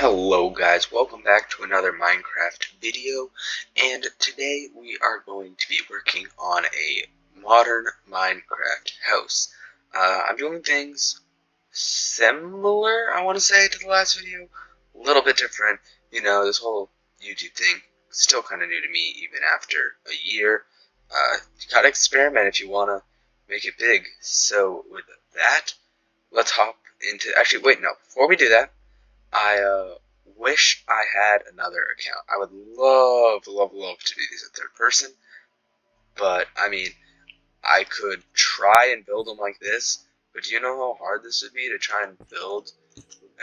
Hello guys, welcome back to another Minecraft video, and today we are going to be working on a modern Minecraft house. I'm doing things similar, I want to say, to the last video, a little bit different. This whole YouTube thing still kind of new to me even after a year. You gotta experiment if you want to make it big. So with that, let's hop into, actually wait, no, before we do that, I wish I had another account. I would love, love, love to do these in third person, but I mean, I could try and build them like this, but do you know how hard this would be to try and build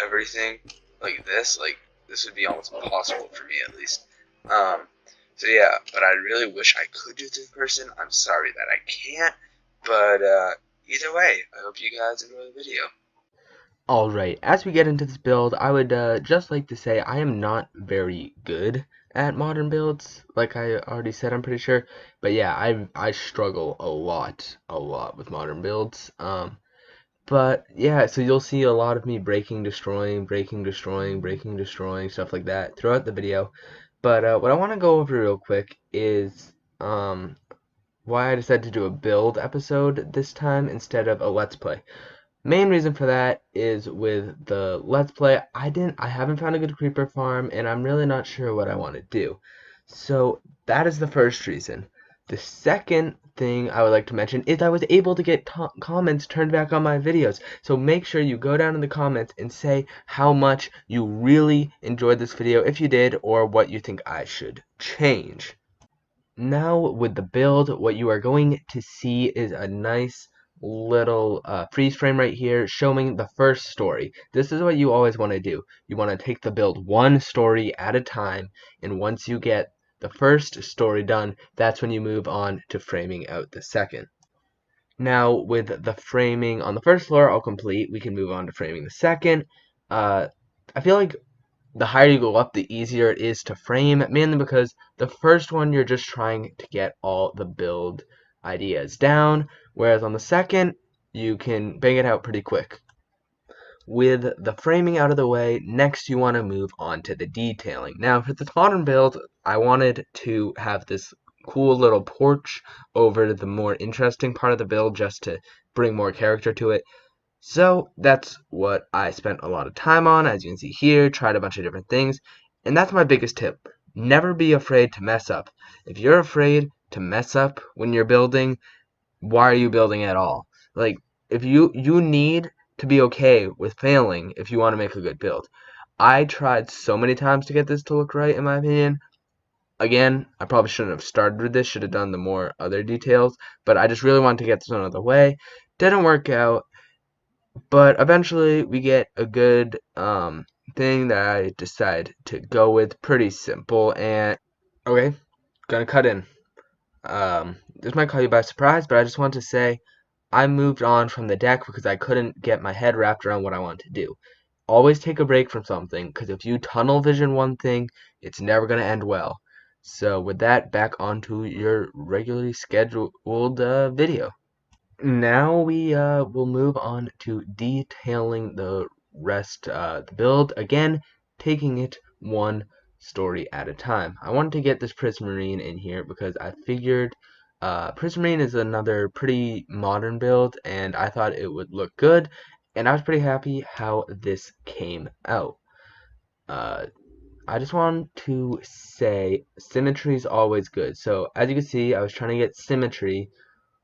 everything like this? Like, this would be almost impossible for me, at least. So yeah, but I really wish I could do third person. I'm sorry that I can't, but either way, I hope you guys enjoy the video. Alright, as we get into this build, I would just like to say I am not very good at modern builds, like I already said, I'm pretty sure. But yeah, I struggle a lot with modern builds. But yeah, so you'll see a lot of me breaking, destroying, breaking, destroying, breaking, destroying, stuff like that throughout the video. But what I want to go over real quick is why I decided to do a build episode this time instead of a let's play. Main reason for that is with the Let's Play, I haven't found a good creeper farm, and I'm really not sure what I want to do. So that is the first reason. The second thing I would like to mention is I was able to get comments turned back on my videos. So make sure you go down in the comments and say how much you really enjoyed this video, if you did, or what you think I should change. Now with the build, what you are going to see is a nice little freeze frame right here showing the first story. This is what you always want to do. You want to take the build one story at a time, and once you get the first story done, that's when you move on to framing out the second. Now with the framing on the first floor all complete, we can move on to framing the second. I feel like the higher you go up, the easier it is to frame, mainly because the first one you're just trying to get all the build ideas down, whereas on the second you can bang it out pretty quick. With the framing out of the way, next you want to move on to the detailing. Now for the modern build, I wanted to have this cool little porch over the more interesting part of the build just to bring more character to it. So that's what I spent a lot of time on, as you can see here, tried a bunch of different things, and that's my biggest tip. Never be afraid to mess up. If you're afraid to mess up when you're building, why are you building at all? Like, if you need to be okay with failing if you want to make a good build. I tried so many times to get this to look right, in my opinion. Again, I probably shouldn't have started with this, should have done the more other details, but I just really wanted to get this out of the way. Didn't work out, but eventually we get a good thing that I decide to go with. Pretty simple. And okay, gonna cut in. This might caught you by surprise, but I just want to say I moved on from the deck because I couldn't get my head wrapped around what I want to do. Always take a break from something, because if you tunnel vision one thing, it's never gonna end well. So with that, back onto your regularly scheduled video. Now we will move on to detailing the rest the build, again taking it one story at a time. I wanted to get this Prismarine in here because I figured Prismarine is another pretty modern build, and I thought it would look good, and I was pretty happy how this came out. I just want to say symmetry is always good. So as you can see, I was trying to get symmetry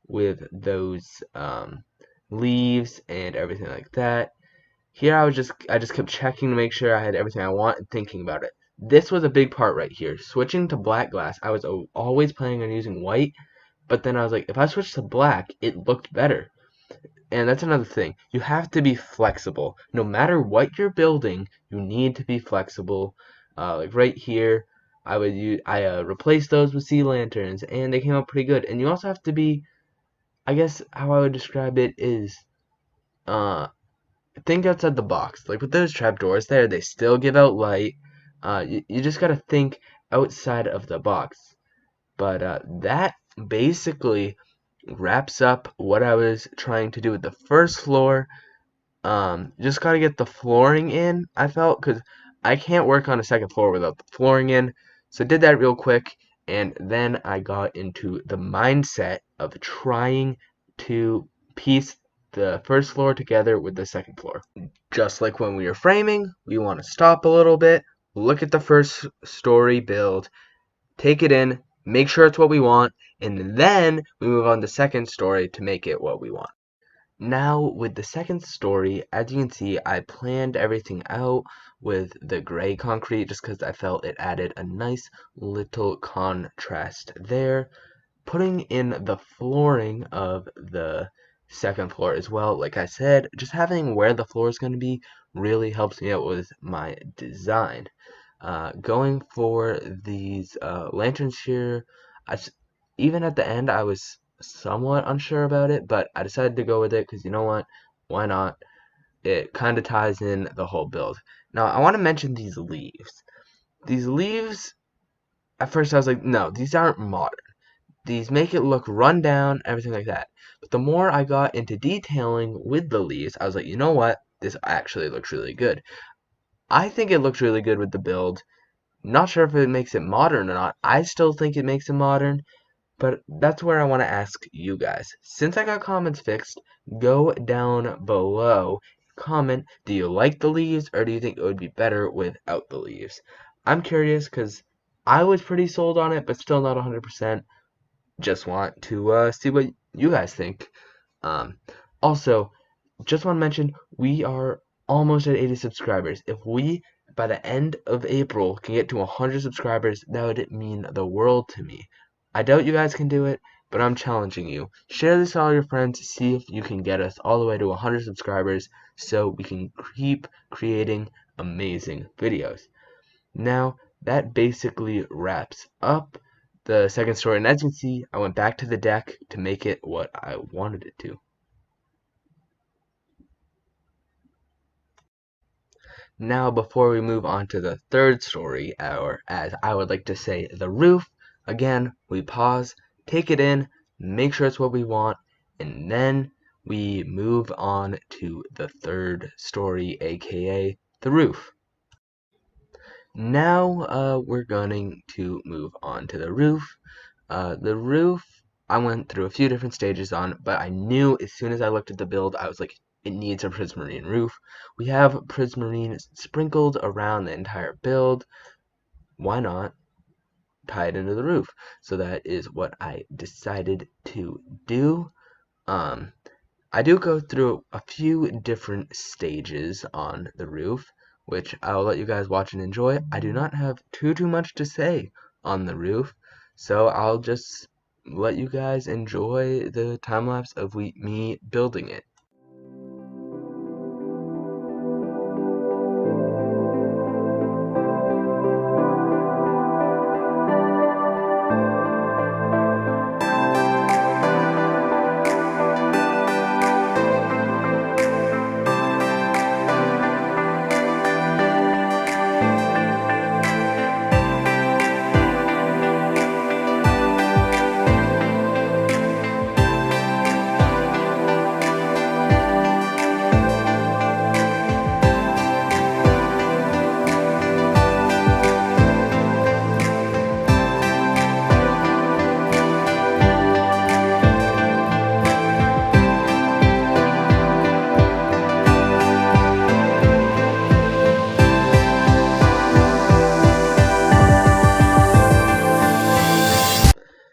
with those leaves and everything like that. Here I just kept checking to make sure I had everything I want and thinking about it. This was a big part right here. Switching to black glass, I was always planning on using white, but then I was like, if I switch to black, it looked better. And that's another thing. You have to be flexible. No matter what you're building, you need to be flexible. Like right here, I replaced those with sea lanterns, and they came out pretty good. And you also have to be, I guess how I would describe it is, think outside the box. Like with those trapdoors there, they still give out light. You just gotta think outside of the box. But that basically wraps up what I was trying to do with the first floor. Just gotta get the flooring in, I felt, because I can't work on a second floor without the flooring in, so I did that real quick, and then I got into the mindset of trying to piece the first floor together with the second floor. Just like when we were framing, we want to stop a little bit, look at the first story build, take it in, make sure it's what we want, and then we move on to the second story to make it what we want. Now, with the second story, as you can see, I planned everything out with the gray concrete just because I felt it added a nice little contrast there. Putting in the flooring of the second floor as well, like I said, just having where the floor is going to be really helps me out with my design. Going for these lanterns here, even at the end, I was somewhat unsure about it, but I decided to go with it because you know what? Why not? It kind of ties in the whole build. Now, I want to mention these leaves. These leaves, at first I was like, no, these aren't modern. These make it look run down, everything like that. But the more I got into detailing with the leaves, I was like, you know what? This actually looks really good. I think it looks really good with the build. Not sure if it makes it modern or not. I still think it makes it modern, but that's where I want to ask you guys. Since I got comments fixed, go down below. Comment, do you like the leaves or do you think it would be better without the leaves? I'm curious because I was pretty sold on it, but still not 100%. Just want to see what you guys think. Um, Also, just want to mention we are almost at 80 subscribers. If we, by the end of April, can get to 100 subscribers, that would mean the world to me. I doubt you guys can do it, but I'm challenging you. Share this with all your friends, see if you can get us all the way to 100 subscribers so we can keep creating amazing videos. Now, that basically wraps up the second story, and as you can see, I went back to the deck to make it what I wanted it to. Now, before we move on to the third story, or as I would like to say, the roof, again, we pause, take it in, make sure it's what we want, and then we move on to the third story, aka the roof. Now, we're going to move on to the roof. The roof, I went through a few different stages on, but I knew as soon as I looked at the build, I was like, it needs a Prismarine roof. We have Prismarine sprinkled around the entire build. Why not tie it into the roof? So that is what I decided to do. I do go through a few different stages on the roof, which I'll let you guys watch and enjoy. I do not have too much to say on the roof, so I'll just let you guys enjoy the time lapse of me building it.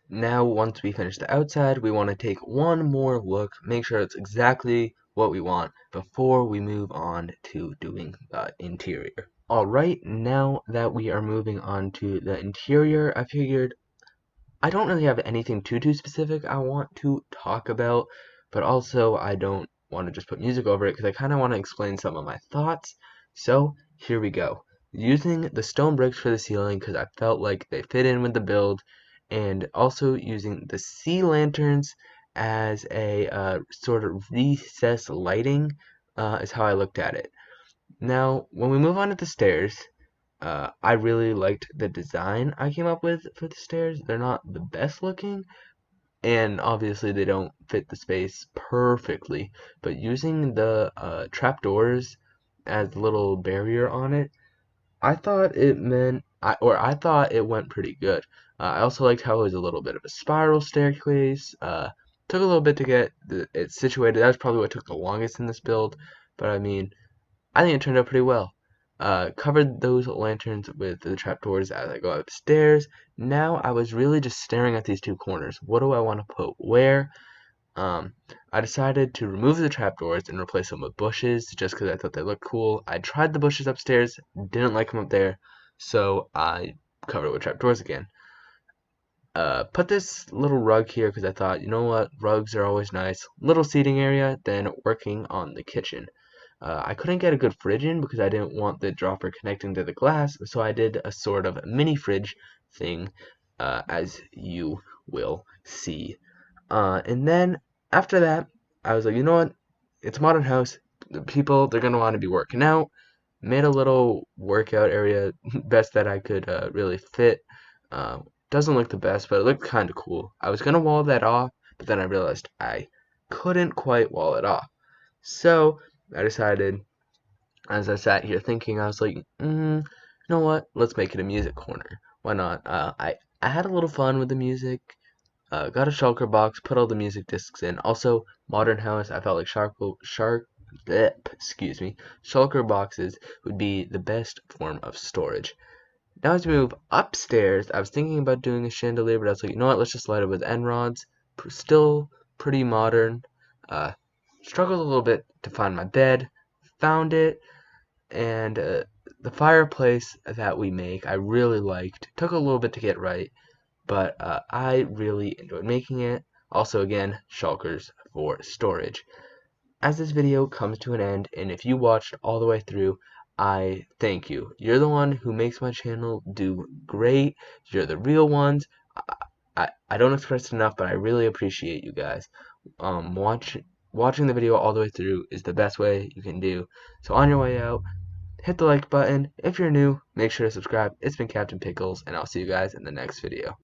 Now, once we finish the outside, we want to take one more look, make sure it's exactly what we want before we move on to doing the interior. Alright, now that we are moving on to the interior, I figured I don't really have anything too specific I want to talk about, but also I don't want to just put music over it because I kind of want to explain some of my thoughts. So here we go. Using the stone bricks for the ceiling because I felt like they fit in with the build, and also using the sea lanterns as a sort of recess lighting is how I looked at it. Now, when we move on to the stairs, I really liked the design I came up with for the stairs. They're not the best looking, and obviously they don't fit the space perfectly, but using the trapdoors as a little barrier on it, I thought I thought it went pretty good. I also liked how it was a little bit of a spiral staircase. Took a little bit to get it situated. That was probably what took the longest in this build, but I mean, I think it turned out pretty well. Covered those lanterns with the trapdoors as I go upstairs. Now I was really just staring at these two corners. What do I want to put where? Um, I decided to remove the trapdoors and replace them with bushes just because I thought they looked cool. I tried the bushes upstairs, didn't like them up there, so I covered it with trapdoors again. Put this little rug here because I thought, you know what, rugs are always nice. Little seating area, then working on the kitchen. I couldn't get a good fridge in because I didn't want the dropper connecting to the glass, so I did a sort of mini fridge thing, as you will see. And then after that, I was like, you know what? It's a modern house. The people, they're gonna want to be working out. Made a little workout area, best that I could really fit. Uh, doesn't look the best, but it looked kind of cool. I was gonna wall that off, but then I realized I couldn't quite wall it off. So I decided, as I sat here thinking, I was like, you know what? Let's make it a music corner. Why not? I had a little fun with the music. Got a shulker box, put all the music discs in. Also, modern house, I felt like excuse me, shulker boxes would be the best form of storage. Now as we move upstairs, I was thinking about doing a chandelier, but I was like, you know what, let's just light it with end rods. Still pretty modern. Uh, Struggled a little bit to find my bed, found it, and the fireplace that we make I really liked. Took a little bit to get right, but I really enjoyed making it. Also, again, shulkers for storage. As this video comes to an end, and if you watched all the way through, I thank you. You're the one who makes my channel do great. You're the real ones. I don't express it enough, but I really appreciate you guys. Watching the video all the way through is the best way you can do. So on your way out, hit the like button. If you're new, make sure to subscribe. It's been Captain Pickles, and I'll see you guys in the next video.